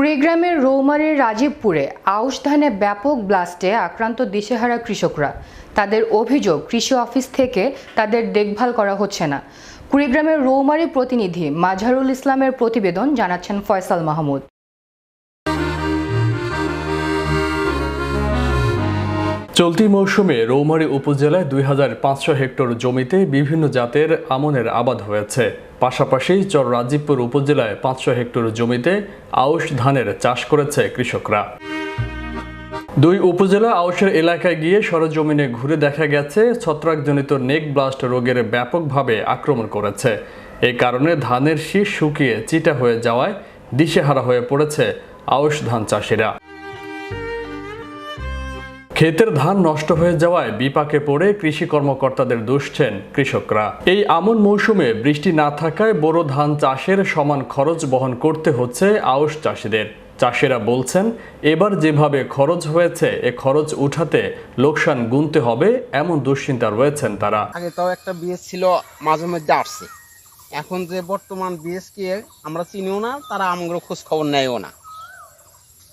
কুড়িগ্রামের রৌমারীর রাজীবপুরে আউশ ধানে ব্যাপক ব্লাস্টে আক্রান্ত দিশেহারা কৃষকরা। তাদের অভিযোগ, কৃষি অফিস থেকে তাদের দেখভাল করা হচ্ছে না। কুড়িগ্রামের রৌমারী প্রতিনিধি মাজহারুল ইসলামের প্রতিবেদন, জানাচ্ছেন ফয়সাল মাহমুদ। চলতি মৌসুমে রৌমারী উপজেলায় 2500 হেক্টর জমিতে বিভিন্ন জাতের আমনের আবাদ হয়েছে। পাশাপাশি চর রাজীবপুর উপজেলায় 500 হেক্টর জমিতে আউশ ধানের চাষ করেছে কৃষকরা। দুই উপজেলা আউশের এলাকায় গিয়ে সরজমিনে ঘুরে দেখা গেছে ছত্রাকজনিত নেক ব্লাস্ট রোগের ব্যাপকভাবে আক্রমণ করেছে। এই কারণে ধানের শীষ শুকিয়ে চিটা হয়ে যাওয়ায় দিশেহারা হয়ে পড়েছে আউশ ধান চাষিরা। ক্ষেতের ধান নষ্ট হয়ে যাওয়ায় বিপাকে পড়ে কৃষি কর্মকর্তাদের দুষছেন কৃষকরা। এই আমন মৌসুমে বৃষ্টি না থাকায় বোরো ধান চাষের সমান খরচ বহন করতে হচ্ছে আউশ চাষিদের। চাষিরা বলছেন, এবার যেভাবে খরচ হয়েছে এ খরচ উঠাতে লোকসান গুনতে হবে, এমন দুশ্চিন্তা রয়েছেন তারা। আগে তাও একটা বিএস ছিল, মাঝে মধ্যে আসছে। এখন যে বর্তমান বিএসকে আমরা চিনিও না, তারা আমাদের খোঁজ খবর নেয়ও না।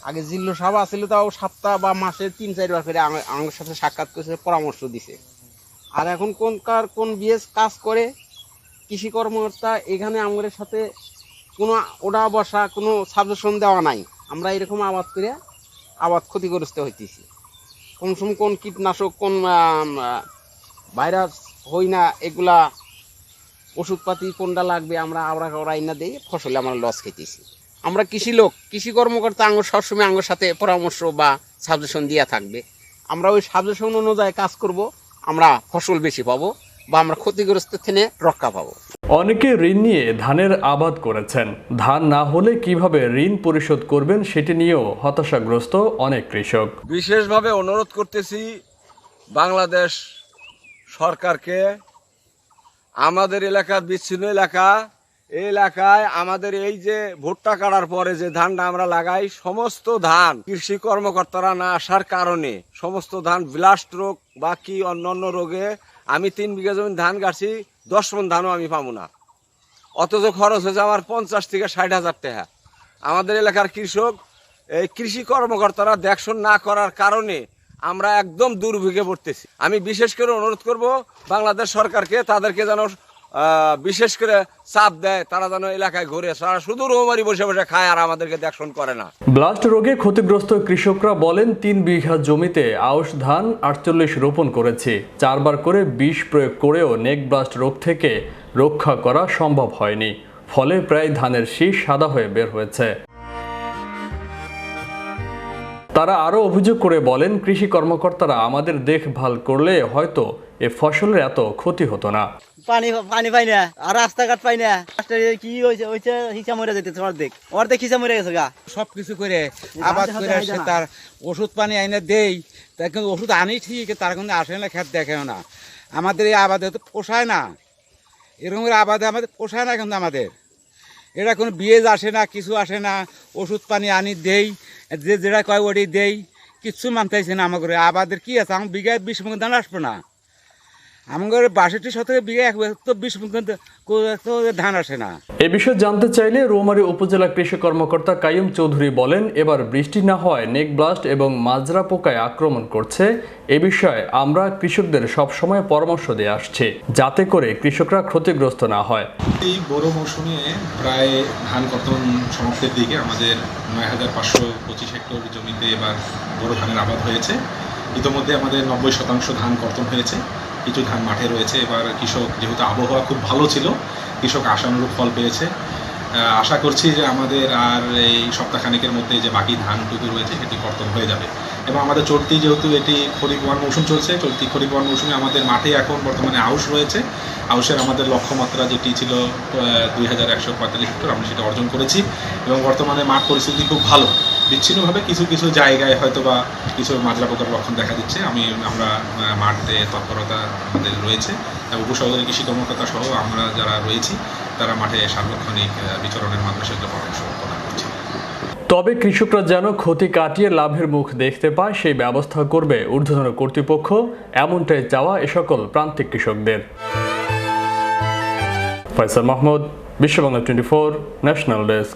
আগে জিল্লু সাহেব আসছিল, তাও সপ্তাহ বা মাসে 3-4 বার করে আমার সাথে সাক্ষাৎ করেছে, পরামর্শ দিছে। আর এখন কোন বিএস কাজ করে কৃষি কর্মকর্তা এখানে আমাদের সাথে কোনো ওঠা বসা, কোনো সাজেশন দেওয়া নাই। আমরা এরকম আবাদ করে আবাদ ক্ষতিগ্রস্ত হইতেছি। কোন কীটনাশক, কোন ভাইরাস হই না, এগুলা ওষুধপাতি কোনটা লাগবে আমরা ওরাই না দিই, ফসলে আমরা লস খেতেছি। আমরা কৃষি কর্মকর্তা সবসময় আমার সাথে পরামর্শ বা সাজেশন দিয়া থাকবে। আমরা ওই সাজেশন অনুযায়ী কাজ করব, আমরা ফসল বেশি পাবো বা আমরা ক্ষতিগ্রস্ত থেকে রক্ষা পাবো। অনেকে ঋণ নিয়ে ধানের আবাদ করেছেন। ধান না হলে কিভাবে ঋণ পরিশোধ করবেন সেটি নিয়েও হতাশাগ্রস্ত অনেক কৃষক। বিশেষভাবে অনুরোধ করতেছি বাংলাদেশ সরকারকে, আমাদের এলাকার বিচ্ছিন্ন এই এলাকায় আমাদের এই যে ভুট্টা কাটার পরে যে ধানটা আমরা লাগাই, সমস্ত ধান কৃষি কর্মকর্তারা না আসার কারণে সমস্ত ধান ব্লাস্ট রোগ বা কি অন্যান্য রোগে আমি 3 বিঘা জমি ধান কাটছি, 10 মণ ধানও আমি পাবো না। অথচ খরচ হয়েছে আমার 50 থেকে 60,000 টাকা। আমাদের এলাকার কৃষক, এই কৃষি কর্মকর্তারা দেখশন না করার কারণে আমরা একদম দুর্ভোগে পড়তেছি। আমি বিশেষ করে অনুরোধ করব বাংলাদেশ সরকারকে, তাদেরকে যেন বিশেষ করে চাপ দেয়, তারা যেন এলাকায় ঘুরে, তারা শুধু রৌমারি বসে বসে খায় আর আমাদেরকে দেখশন করে না। ব্লাস্ট রোগে ক্ষতিগ্রস্ত কৃষকরা বলেন, 3 বিঘা জমিতে আউশ ধান 48 রোপণ করেছি। 4 বার করে বিষ প্রয়োগ করেও নেক ব্লাস্ট রোগ থেকে রক্ষা করা সম্ভব হয়নি। ফলে প্রায় ধানের শীষ সাদা হয়ে বের হয়েছে। তারা আরও অভিযোগ করে বলেন, কৃষি কর্মকর্তারা আমাদের দেখভাল করলে হয়তো এ ফসলের এত ক্ষতি হতো না। পানি পাই না, আর রাস্তাঘাট পাই না। কি হয়েছে হিসা মরে যেতেছে, অর্ধেক হিসা মরে গেছে গা। সবকিছু করে আবাদ করে আসে, তার ওষুধ পানি আইনে দেই, তার কিন্তু ওষুধ আনি ঠিক, তার কিন্তু আসে না, খেত দেখেও না। আমাদের এই আবাদে তো পোষায় না, এরকম আবাদে আমাদের পোষায় না। কিন্তু আমাদের এটা কোনো বীজ আসে না, কিছু আসে না। ওষুধ পানি আনি দেই, যেটা কয় ওটি দেই, কিচ্ছু মানতেছে না। আমাদের আবাদের কি আছে, আমার বিঘায় 20 মণ ধান আসবে না। আমাদের 62-70 বিঘা 20 মণ ধান আসে না। এ বিষয়ে জানতে চাইলে রৌমারী উপজেলা কৃষি কর্মকর্তা কাইয়ুম চৌধুরী বলেন, এবার বৃষ্টি না হয় নেক ব্লাস্ট এবং মাজরা পোকায় আক্রমণ করছে। এ বিষয়ে আমরা কৃষকদের সবসময় পরামর্শ দিয়ে আসছি, যাতে করে কৃষকরা ক্ষতিগ্রস্ত না হয়। এই বড় মৌসুমে প্রায় ধান কর্তন সমাপ্তির দিকে আমাদের 9525 হেক্টর জমিতে এবার বড় ধানের আবাদ হয়েছে। ইতিমধ্যে আমাদের 90% ধান কর্তন হয়েছে, কিছু ধান মাঠে রয়েছে। এবার কৃষক, যেহেতু আবহাওয়া খুব ভালো ছিল, কৃষক আশানুরূপ ফল পেয়েছে। আশা করছি যে আমাদের আর এই সপ্তাহখানেকের মধ্যে যে বাকি ধানটুকু রয়েছে সেটি কর্তন হয়ে যাবে। এবং আমাদের চলতি, যেহেতু এটি খরিফ ওয়ান মৌসুম চলছে, চলতি খরিফ ওয়ান মৌসুমে আমাদের মাঠে এখন বর্তমানে আউশ রয়েছে। আউশের আমাদের লক্ষ্যমাত্রা যেটি ছিল 2145 হেক্টর, আমরা সেটা অর্জন করেছি। এবং বর্তমানে মাঠ পরিস্থিতি খুব ভালো। বিচ্ছিন্নভাবে কিছু জায়গায় হয়তো বা কিছু মাজরা পোকার লক্ষণ দেখা দিচ্ছে। আমরা মাঠে তৎপরতা আমাদের রয়েছে। উপসহকারী কৃষি কর্মকর্তা সহ আমরা যারা রয়েছি, তারা মাঠে সার্বক্ষণিক বিচরণের মাধ্যমে সেগুলো পরামর্শ প্রদান করছি। তবে কৃষকরা যেন ক্ষতি কাটিয়ে লাভের মুখ দেখতে পায়, সেই ব্যবস্থা করবে ঊর্ধ্বতন কর্তৃপক্ষ, এমনটাই চাওয়া এ সকল প্রান্তিক কৃষকদের। Faisal Mahmud, Biswabangla 24 national desk.